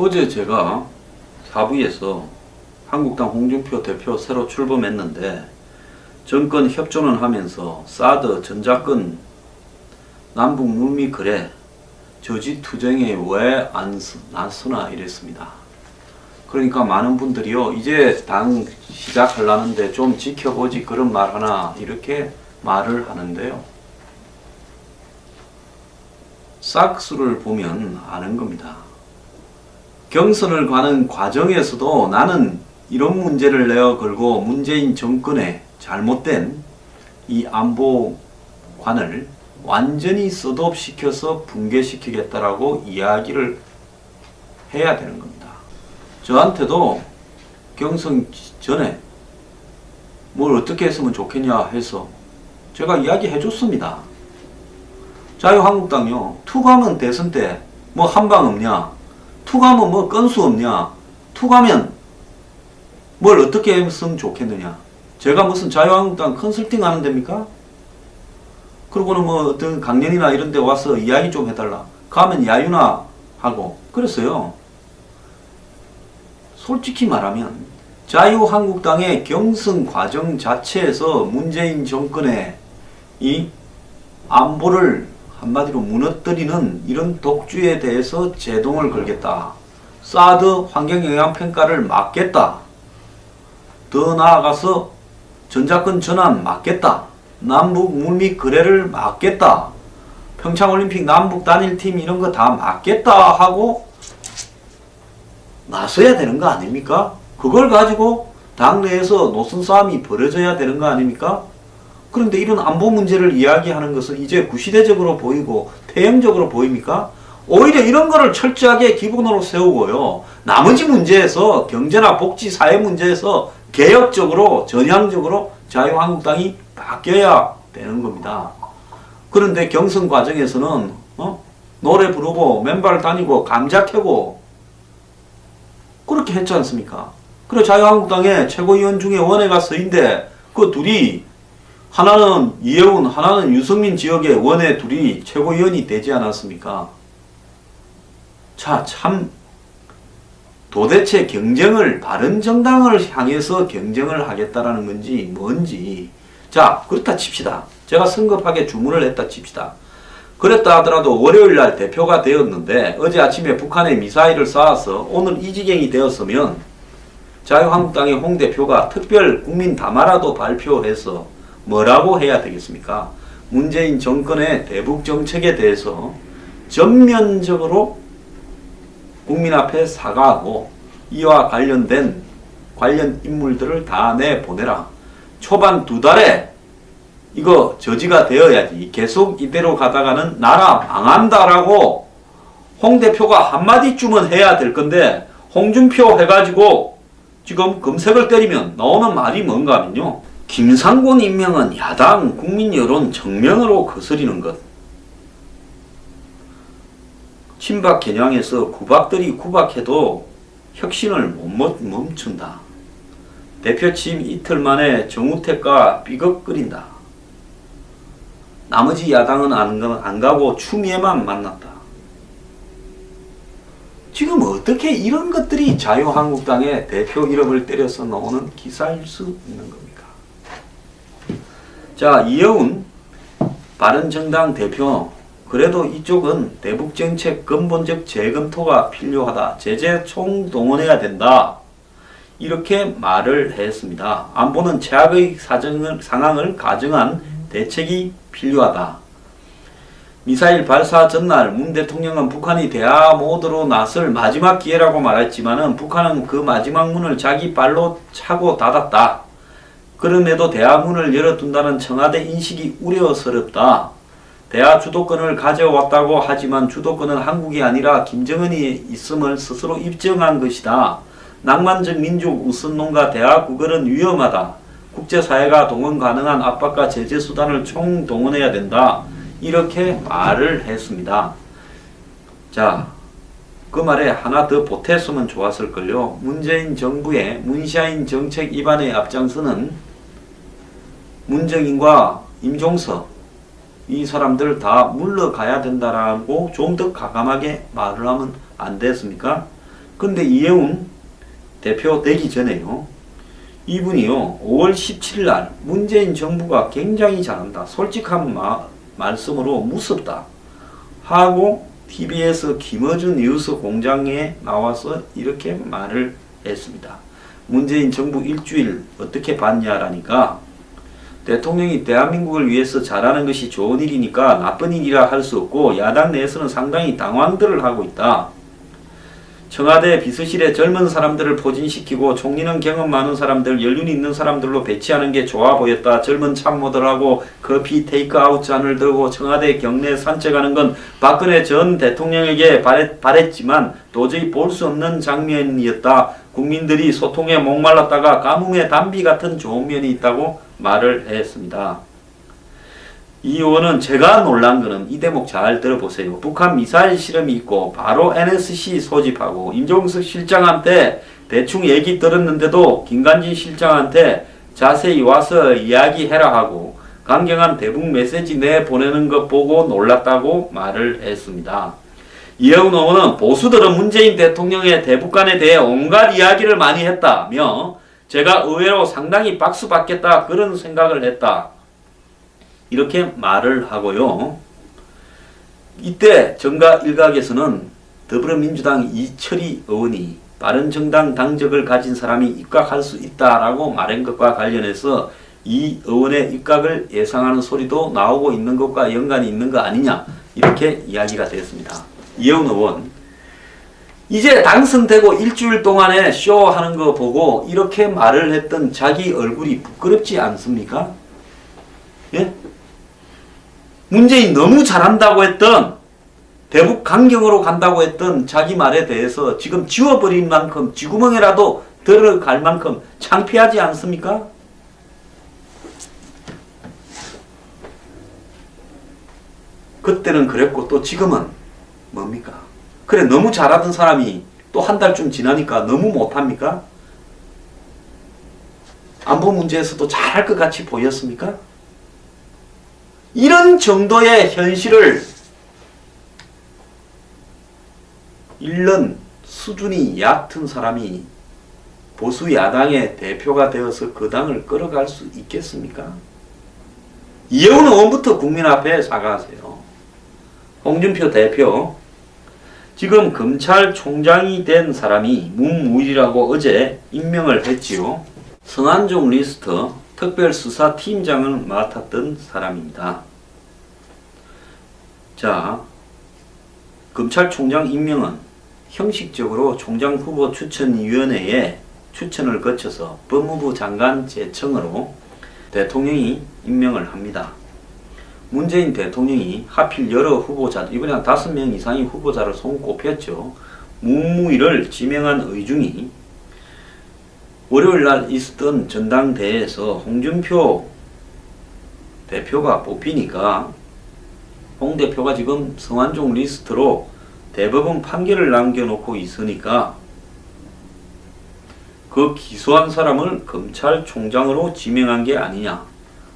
어제 제가 사부에서 한국당 홍준표 대표 새로 출범했는데 정권 협조는 하면서 사드 전자권 남북 물미 거래 저지 투쟁에 왜 안 나서나 이랬습니다. 그러니까 많은 분들이요, 이제 당 시작하려는데 좀 지켜보지 그런 말 하나 이렇게 말을 하는데요. 싹수를 보면 아는 겁니다. 경선을 가는 과정에서도 나는 이런 문제를 내어 걸고 문재인 정권의 잘못된 이 안보관을 완전히 셋업시켜서 붕괴시키겠다라고 이야기를 해야 되는 겁니다. 저한테도 경선 전에 뭘 어떻게 했으면 좋겠냐 해서 제가 이야기해 줬습니다. 자유한국당요, 투가면 대선 때 뭐 한방 없냐, 투가면 뭐 건수 없냐, 투가면 뭘 어떻게 했으면 좋겠느냐. 제가 무슨 자유한국당 컨설팅 하는 데입니까? 그러고는 뭐 어떤 강연이나 이런 데 와서 이야기 좀 해달라. 가면 야유나 하고 그랬어요. 솔직히 말하면 자유한국당의 경선 과정 자체에서 문재인 정권의 이 안보를 한마디로 무너뜨리는 이런 독주에 대해서 제동을 걸겠다. 사드 환경영향평가를 막겠다. 더 나아가서 전자권 전환 막겠다. 남북 물밑 거래를 막겠다. 평창올림픽 남북 단일팀 이런 거 다 막겠다 하고 나서야 되는 거 아닙니까? 그걸 가지고 당내에서 노선 싸움이 벌어져야 되는 거 아닙니까? 그런데 이런 안보 문제를 이야기하는 것은 이제 구시대적으로 보이고 태형적으로 보입니까? 오히려 이런 거를 철저하게 기본으로 세우고요. 나머지 문제에서 경제나 복지, 사회 문제에서 개혁적으로 전향적으로 자유한국당이 바뀌어야 되는 겁니다. 그런데 경선 과정에서는 노래 부르고 맨발 다니고 감자 캐고 그렇게 했지 않습니까? 그래 자유한국당의 최고위원 중에 원외가 서인데 그 둘이 하나는 이해운, 하나는 유승민 지역의 원외 둘이 최고위원이 되지 않았습니까? 자, 참 도대체 경쟁을 바른정당을 향해서 경쟁을 하겠다라는 건지 뭔지. 자, 그렇다 칩시다. 제가 성급하게 주문을 했다 칩시다. 그랬다 하더라도 월요일날 대표가 되었는데 어제 아침에 북한에 미사일을 쏴서 오늘 이 지경이 되었으면 자유한국당의 홍 대표가 특별 국민 담화라도 발표해서 뭐라고 해야 되겠습니까? 문재인 정권의 대북 정책에 대해서 전면적으로 국민 앞에 사과하고 이와 관련된 관련 인물들을 다 내보내라. 초반 2달에 이거 저지가 되어야지 계속 이대로 가다가는 나라 망한다라고 홍 대표가 한마디쯤은 해야 될 건데 홍준표 해가지고 지금 검색을 때리면 나오는 말이 뭔가 하면요. 김상곤 임명은 야당 국민 여론 정면으로 거스리는 것. 친박 겨냥해서 구박들이 구박해도 혁신을 못 멈춘다. 대표 취임 이틀 만에 정우택과 삐걱거린다. 나머지 야당은 안 가고 추미애만 만났다. 지금 어떻게 이런 것들이 자유한국당의 대표 이름을 때려서 나오는 기사일 수 있는 겁니까? 자, 이해운 바른정당 대표, 그래도 이쪽은 대북정책 근본적 재검토가 필요하다. 제재 총동원해야 된다. 이렇게 말을 했습니다. 안보는 최악의 상황을 가정한 대책이 필요하다. 미사일 발사 전날 문 대통령은 북한이 대화 모드로 나설 마지막 기회라고 말했지만은 북한은 그 마지막 문을 자기 발로 차고 닫았다. 그럼에도 대화 문을 열어둔다는 청와대 인식이 우려스럽다. 대화 주도권을 가져왔다고 하지만 주도권은 한국이 아니라 김정은이 있음을 스스로 입증한 것이다. 낭만적 민족 우선론과 대화 구걸은 위험하다. 국제사회가 동원 가능한 압박과 제재 수단을 총동원해야 된다. 이렇게 말을 했습니다. 자, 그 말에 하나 더 보탰으면 좋았을걸요. 문재인 정부의 문샤인 정책 입안에 앞장서는 문정인과 임종석 이 사람들 다 물러가야 된다라고 좀 더 과감하게 말을 하면 안 됐습니까? 근데 이해운 대표 되기 전에요. 이분이요. 5월 17일 날 문재인 정부가 굉장히 잘한다. 솔직한 말씀으로 무섭다. 하고 TBS 김어준 뉴스 공장에 나와서 이렇게 말을 했습니다. 문재인 정부 일주일 어떻게 봤냐라니까 대통령이 대한민국을 위해서 잘하는 것이 좋은 일이니까 나쁜 일이라 할 수 없고 야당 내에서는 상당히 당황들을 하고 있다. 청와대 비서실에 젊은 사람들을 포진시키고 총리는 경험 많은 사람들, 연륜 있는 사람들로 배치하는 게 좋아 보였다. 젊은 참모들하고 커피 테이크아웃 잔을 들고 청와대 경내 산책하는 건 박근혜 전 대통령에게 바랬지만 도저히 볼 수 없는 장면이었다. 국민들이 소통에 목말랐다가 가뭄에 단비 같은 좋은 면이 있다고 말을 했습니다. 이 의원은 제가 놀란 거는 이 대목 잘 들어보세요. 북한 미사일 실험이 있고 바로 NSC 소집하고 임종석 실장한테 대충 얘기 들었는데도 김관진 실장한테 자세히 와서 이야기해라 하고 강경한 대북 메시지 내보내는 것 보고 놀랐다고 말을 했습니다. 이해운 의원은 보수들은 문재인 대통령의 대북관에 대해 온갖 이야기를 많이 했다며 제가 의외로 상당히 박수 받겠다 그런 생각을 했다. 이렇게 말을 하고요. 이때 정가 일각에서는 더불어민주당 이철희 의원이 바른정당 당적을 가진 사람이 입각할 수 있다라고 말한 것과 관련해서 이 의원의 입각을 예상하는 소리도 나오고 있는 것과 연관이 있는 거 아니냐 이렇게 이야기가 되었습니다. 이해운 의원 이제 당선되고 일주일 동안에 쇼하는 거 보고 이렇게 말을 했던 자기 얼굴이 부끄럽지 않습니까? 예? 문재인 너무 잘한다고 했던 대북 강경으로 간다고 했던 자기 말에 대해서 지금 지워버린 만큼 쥐구멍이라도 들어갈 만큼 창피하지 않습니까? 그때는 그랬고 또 지금은 뭡니까? 그래 너무 잘하던 사람이 또 한 달쯤 지나니까 너무 못합니까? 안보 문제에서도 잘할 것 같이 보였습니까? 이런 정도의 현실을 잃는 수준이 얕은 사람이 보수 야당의 대표가 되어서 그 당을 끌어갈 수 있겠습니까? 이해운 의원부터 국민 앞에 사과하세요. 홍준표 대표 지금 검찰총장이 된 사람이 문무일이라고 어제 임명을 했지요. 성한종 리스트 특별수사팀장을 맡았던 사람입니다. 자, 검찰총장 임명은 형식적으로 총장후보 추천위원회에 추천을 거쳐서 법무부 장관 제청으로 대통령이 임명을 합니다. 문재인 대통령이 하필 여러 후보자, 이번에 한 5명 이상의 후보자를 손꼽혔죠. 문무일을 지명한 의중이 월요일날 있었던 전당대회에서 홍준표 대표가 뽑히니까 홍 대표가 지금 성완종 리스트로 대법원 판결을 남겨놓고 있으니까 그 기소한 사람을 검찰총장으로 지명한 게 아니냐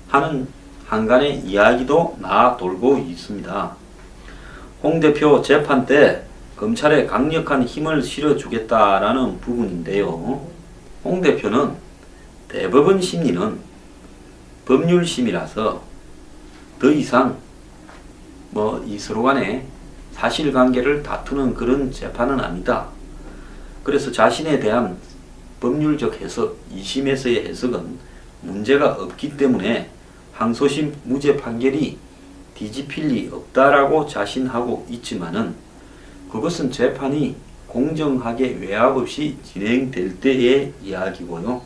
하는 한간의 이야기도 나돌고 있습니다. 홍 대표 재판 때 검찰에 강력한 힘을 실어주겠다라는 부분인데요. 홍 대표는 대법원 심리는 법률심이라서 더 이상 이 서로 간에 사실관계를 다투는 그런 재판은 아니다. 그래서 자신에 대한 법률적 해석, 2심에서의 해석은 문제가 없기 때문에 항소심 무죄 판결이 뒤집힐 리 없다라고 자신하고 있지만은 그것은 재판이 공정하게 외압 없이 진행될 때의 이야기고요.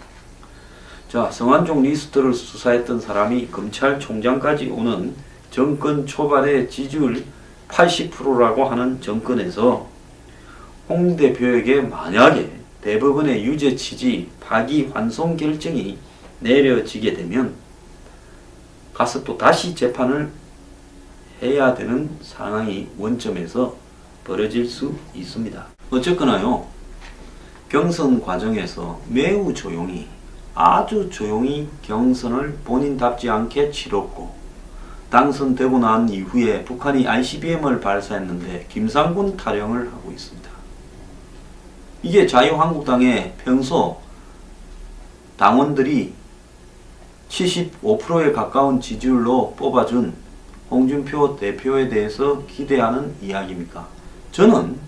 자, 성완종 리스트를 수사했던 사람이 검찰총장까지 오는 정권 초반의 지지율 80%라고 하는 정권에서 홍 대표에게 만약에 대법원의 유죄 취지 파기 환송 결정이 내려지게 되면 가서 또 다시 재판을 해야 되는 상황이 원점에서 벌어질 수 있습니다. 어쨌거나요, 경선 과정에서 매우 조용히, 아주 조용히 경선을 본인답지 않게 치렀고, 당선되고 난 이후에 북한이 ICBM을 발사했는데 김상군 타령을 하고 있습니다. 이게 자유한국당의 평소 당원들이 75%에 가까운 지지율로 뽑아준 홍준표 대표에 대해서 기대하는 이야기입니까? 저는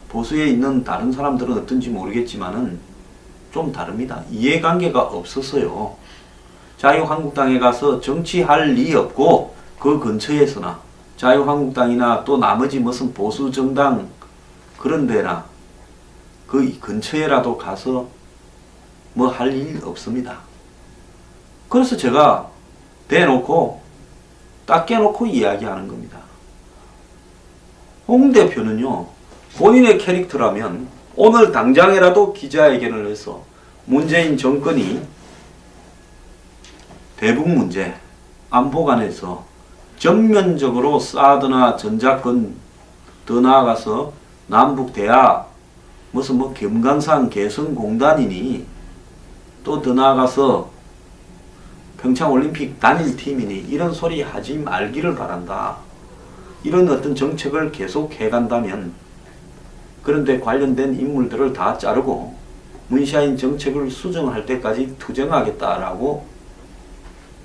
보수에 있는 다른 사람들은 어떤지 모르겠지만은 좀 다릅니다. 이해관계가 없어서요. 자유한국당에 가서 정치할 리 없고 그 근처에서나 자유한국당이나 또 나머지 무슨 보수정당 그런 데나 그 근처에라도 가서 뭐 할 일 없습니다. 그래서 제가 대놓고 딱 깨놓고 이야기하는 겁니다. 홍 대표는요, 본인의 캐릭터라면 오늘 당장이라도 기자회견을 해서 문재인 정권이 대북 문제, 안보관에서 전면적으로 사드나 전작권 더 나아가서 남북 대화 무슨 뭐 금강산 개성공단이니 또 더 나아가서 평창올림픽 단일팀이니 이런 소리 하지 말기를 바란다. 이런 어떤 정책을 계속 해간다면 그런데 관련된 인물들을 다 자르고 문샤인 정책을 수정할 때까지 투쟁하겠다라고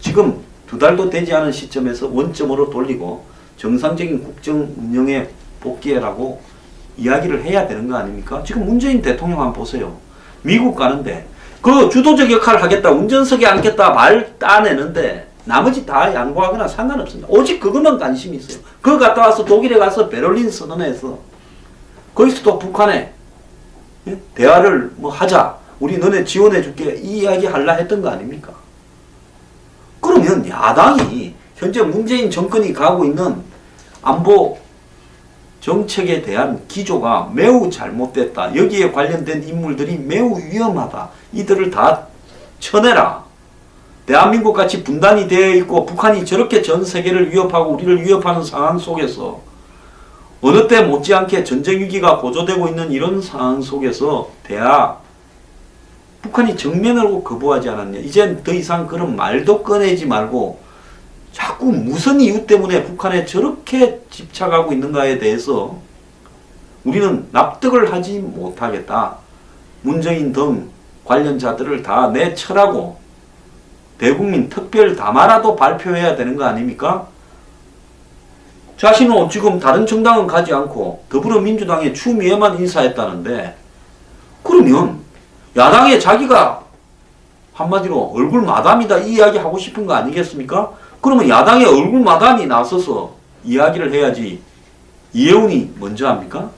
지금 2달도 되지 않은 시점에서 원점으로 돌리고 정상적인 국정 운영에 복귀해라고 이야기를 해야 되는 거 아닙니까? 지금 문재인 대통령 한번 보세요. 미국 가는데 그 주도적 역할을 하겠다, 운전석에 앉겠다 말 따내는데 나머지 다 양보하거나 상관없습니다. 오직 그것만 관심이 있어요. 그거 갔다 와서 독일에 가서 베를린 선언해서 거기서 또 북한에 대화를 뭐 하자, 우리 너네 지원해 줄게 이 이야기 하려 했던 거 아닙니까? 그러면 야당이 현재 문재인 정권이 가고 있는 안보 정책에 대한 기조가 매우 잘못됐다. 여기에 관련된 인물들이 매우 위험하다. 이들을 다 쳐내라. 대한민국 같이 분단이 되어 있고 북한이 저렇게 전 세계를 위협하고 우리를 위협하는 상황 속에서 어느 때 못지않게 전쟁 위기가 고조되고 있는 이런 상황 속에서 북한이 정면으로 거부하지 않았냐. 이젠 더 이상 그런 말도 꺼내지 말고 자꾸 무슨 이유 때문에 북한에 저렇게 집착하고 있는가에 대해서 우리는 납득을 하지 못하겠다. 문재인 등 관련자들을 다 내쳐라고 대국민 특별 담화라도 발표해야 되는 거 아닙니까? 자신은 지금 다른 정당은 가지 않고 더불어민주당의 추미애만 인사했다는데 그러면 야당에 자기가 한마디로 얼굴 마담이다 이 이야기 하고 싶은 거 아니겠습니까? 그러면 야당의 얼굴 마담이 나서서 이야기를 해야지 이해운이 먼저 합니까?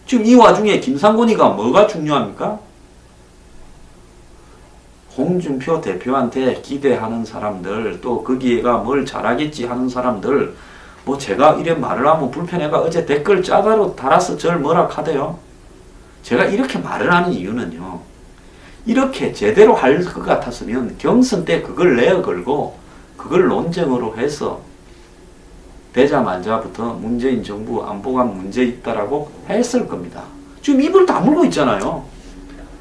지금 이 와중에 김상곤이가 뭐가 중요합니까? 홍준표 대표한테 기대하는 사람들 또 거기에가 뭘 잘하겠지 하는 사람들 뭐 제가 이래 말을 하면 불편해가 어제 댓글 짜다로 달아서 절 뭐라 하대요. 제가 이렇게 말을 하는 이유는요. 이렇게 제대로 할 것 같았으면 경선 때 그걸 내걸고 그걸 논쟁으로 해서 되자마자부터 문재인 정부 안보관 문제 있다라고 했을 겁니다. 지금 입을 다물고 있잖아요.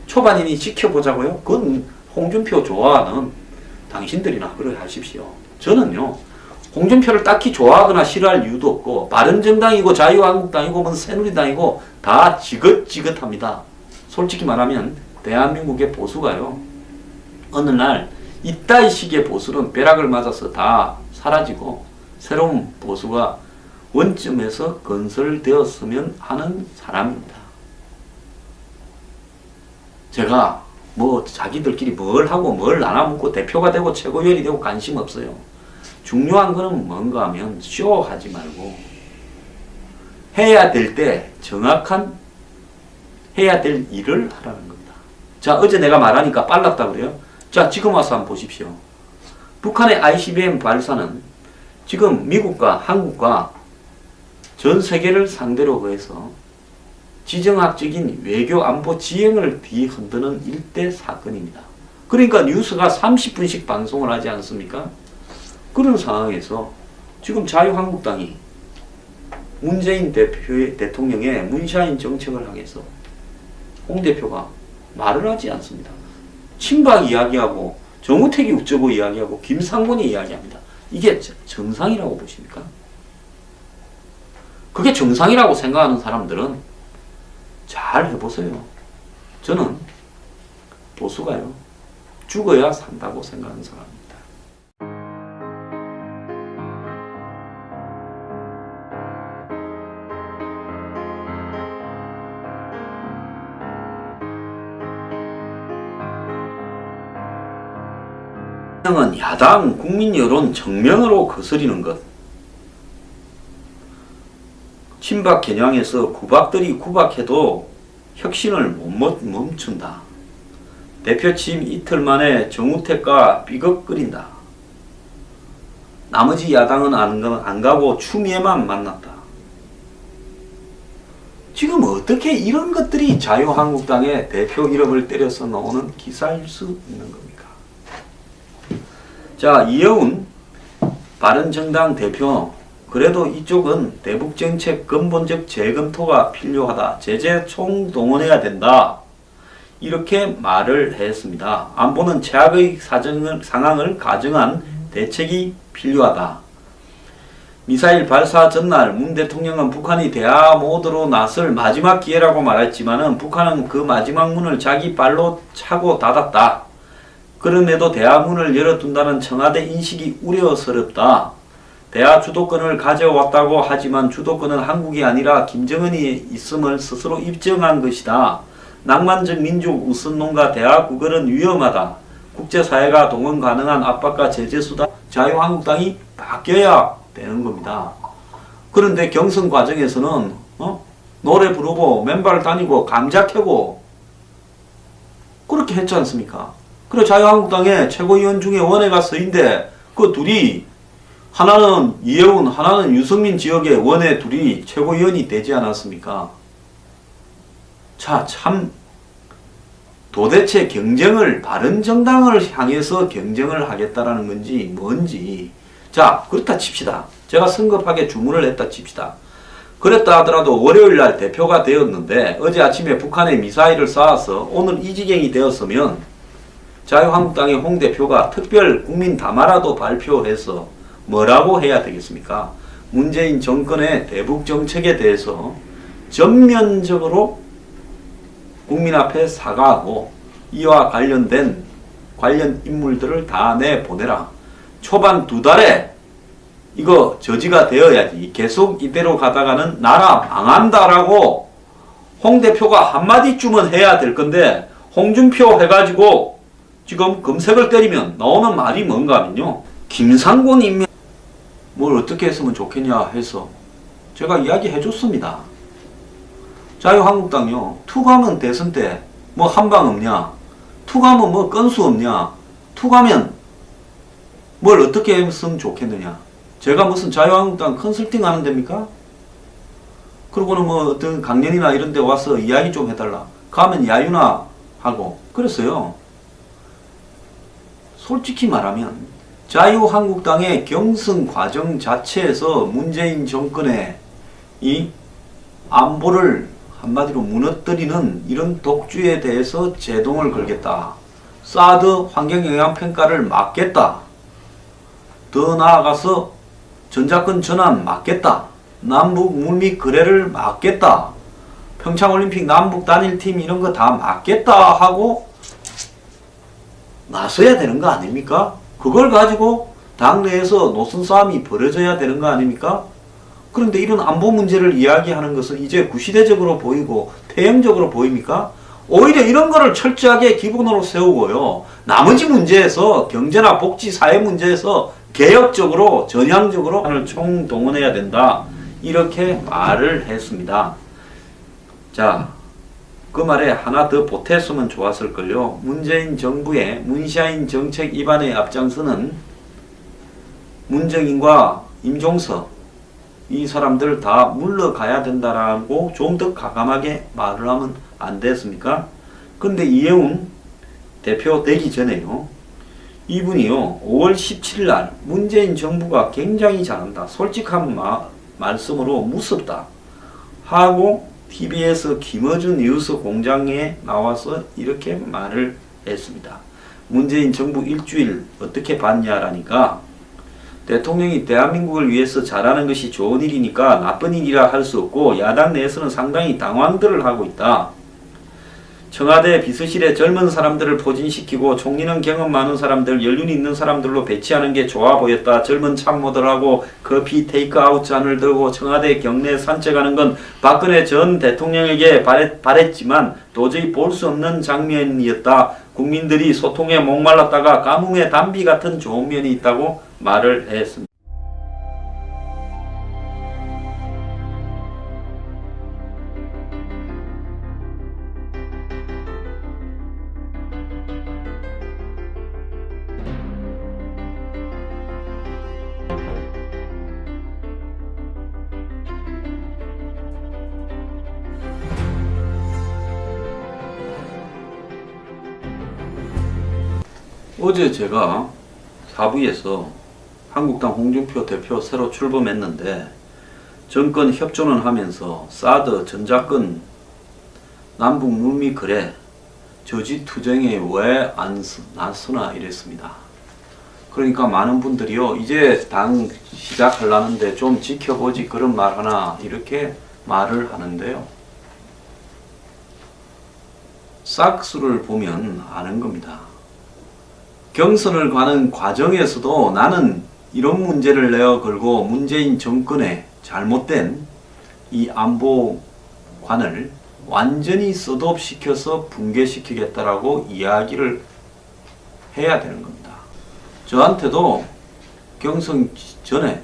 초반이니 지켜보자고요. 그건 홍준표 좋아하는 당신들이나 그래 하십시오. 저는요. 홍준표를 딱히 좋아하거나 싫어할 이유도 없고 바른정당이고 자유한국당이고 뭐 새누리당이고 다 지긋지긋합니다. 솔직히 말하면 대한민국의 보수가요. 어느 날 이따위 식의 보수는 벼락을 맞아서 다 사라지고 새로운 보수가 원점에서 건설되었으면 하는 사람입니다. 제가 뭐 자기들끼리 뭘 하고 뭘 나눠먹고 대표가 되고 최고위원이 되고 관심 없어요. 중요한 거는 뭔가 하면 쇼하지 말고 해야 될 때 정확한 해야 될 일을 하라는 겁니다. 자, 어제 내가 말하니까 빨랐다 그래요? 자, 지금 와서 한번 보십시오. 북한의 ICBM 발사는 지금 미국과 한국과 전 세계를 상대로 해서 지정학적인 외교 안보 지형을 뒤흔드는 일대 사건입니다. 그러니까 뉴스가 30분씩 방송을 하지 않습니까? 그런 상황에서 지금 자유한국당이 문재인 대통령의 문샤인 정책을 향해서 홍 대표가 말을 하지 않습니다. 친박 이야기하고 정우택이 어쩌고 이야기하고 김상곤이 이야기합니다. 이게 정상이라고 보십니까? 그게 정상이라고 생각하는 사람들은 잘 해보세요. 저는 보수가요, 죽어야 산다고 생각하는 사람입니다. 은 야당 국민 여론 정면으로 거스리는 것. 친박 겨냥해서 구박들이 구박해도 혁신을 못 멈춘다. 대표 취임 이틀 만에 정우택과 삐걱거린다. 나머지 야당은 안 가고 추미애만 만났다. 지금 어떻게 이런 것들이 자유한국당의 대표 이름을 때려서 나오는 기사일 수 있는 겁니까? 자, 이여운 바른정당 대표, 그래도 이쪽은 대북정책 근본적 재검토가 필요하다. 제재 총동원해야 된다. 이렇게 말을 했습니다. 안보는 최악의 상황을 가정한 대책이 필요하다. 미사일 발사 전날 문 대통령은 북한이 대화 모드로 나설 마지막 기회라고 말했지만 북한은 그 마지막 문을 자기 발로 차고 닫았다. 그럼에도 대화 문을 열어둔다는 청와대 인식이 우려스럽다. 대화 주도권을 가져왔다고 하지만 주도권은 한국이 아니라 김정은이 있음을 스스로 입증한 것이다. 낭만적 민족 우선론과 대화 구걸은 위험하다. 국제사회가 동원 가능한 압박과 제재 수단, 자유한국당이 바뀌어야 되는 겁니다. 그런데 경선 과정에서는 노래 부르고 맨발 다니고 감자 캐고 그렇게 했지 않습니까? 그리고 자유한국당의 최고위원 중에 원외가 서인데 그 둘이 하나는 이해운, 하나는 유승민 지역의 원외 둘이 최고위원이 되지 않았습니까? 자, 참 도대체 경쟁을 바른정당을 향해서 경쟁을 하겠다라는 건지 뭔지. 자, 그렇다 칩시다. 제가 성급하게 주문을 했다 칩시다. 그랬다 하더라도 월요일날 대표가 되었는데 어제 아침에 북한에 미사일을 쏴서 오늘 이 지경이 되었으면 자유한국당의 홍 대표가 특별 국민 담화라도 발표해서 뭐라고 해야 되겠습니까? 문재인 정권의 대북 정책에 대해서 전면적으로 국민 앞에 사과하고 이와 관련 인물들을 다 내보내라. 초반 2달에 이거 저지가 되어야지. 계속 이대로 가다가는 나라 망한다라고 홍 대표가 한마디쯤은 해야 될 건데 홍준표 해가지고 지금 검색을 때리면 나오는 말이 뭔가 하면요. 김상곤 임명 뭘 어떻게 했으면 좋겠냐 해서 제가 이야기해 줬습니다. 자유한국당요. 투가면 대선 때 뭐 한방 없냐? 투가면 뭐 건수 없냐? 투가면 뭘 어떻게 했으면 좋겠느냐? 제가 무슨 자유한국당 컨설팅 하는 데입니까? 그러고는 뭐 어떤 강연이나 이런 데 와서 이야기 좀 해달라. 가면 야유나 하고 그랬어요. 솔직히 말하면 자유한국당의 경선 과정 자체에서 문재인 정권의 이 안보를 한마디로 무너뜨리는 이런 독주에 대해서 제동을 걸겠다. 사드 환경영향평가를 막겠다. 더 나아가서 전자권 전환 막겠다. 남북 물밑 거래를 막겠다. 평창올림픽 남북 단일팀 이런 거 다 막겠다 하고 나서야 되는 거 아닙니까? 그걸 가지고 당내에서 노선 싸움이 벌어져야 되는 거 아닙니까? 그런데 이런 안보 문제를 이야기하는 것은 이제 구시대적으로 보이고 태형적으로 보입니까? 오히려 이런 거를 철저하게 기본으로 세우고요. 나머지 문제에서 경제나 복지, 사회 문제에서 개혁적으로 전향적으로 총동원해야 된다. 이렇게 말을 했습니다. 자, 그 말에 하나 더 보탰으면 좋았을걸요. 문재인 정부의 문샤인 정책 입안에 앞장서는 문정인과 임종석 이 사람들 다 물러가야 된다라고 좀 더 과감하게 말을 하면 안 됐습니까? 근데 이해운 대표 되기 전에요. 이분이요. 5월 17일 날 문재인 정부가 굉장히 잘한다. 솔직한 말씀으로 무섭다. 하고 TBS 김어준 뉴스 공장에 나와서 이렇게 말을 했습니다. 문재인 정부 일주일 어떻게 봤냐라니까 대통령이 대한민국을 위해서 잘하는 것이 좋은 일이니까 나쁜 일이라 할 수 없고 야당 내에서는 상당히 당황들을 하고 있다. 청와대 비서실에 젊은 사람들을 포진시키고 총리는 경험 많은 사람들, 연륜 있는 사람들로 배치하는 게 좋아 보였다. 젊은 참모들하고 커피 테이크아웃 잔을 들고 청와대 경내 산책하는 건 박근혜 전 대통령에게 바랬지만 도저히 볼 수 없는 장면이었다. 국민들이 소통에 목말랐다가 가뭄에 단비 같은 좋은 면이 있다고 말을 했습니다. 어제 제가 사부에서 한국당 홍준표 대표 새로 출범했는데 정권 협조는 하면서 사드, 전작권, 남북 물미 거래, 저지 투쟁에 왜 안 나서나 이랬습니다. 그러니까 많은 분들이요, 이제 당 시작하려는데 좀 지켜보지 그런 말 하나 이렇게 말을 하는데요. 싹수를 보면 아는 겁니다. 경선을 가는 과정에서도 나는 이런 문제를 내어 걸고 문재인 정권의 잘못된 이 안보관을 완전히 셋업시켜서 붕괴시키겠다라고 이야기를 해야 되는 겁니다. 저한테도 경선 전에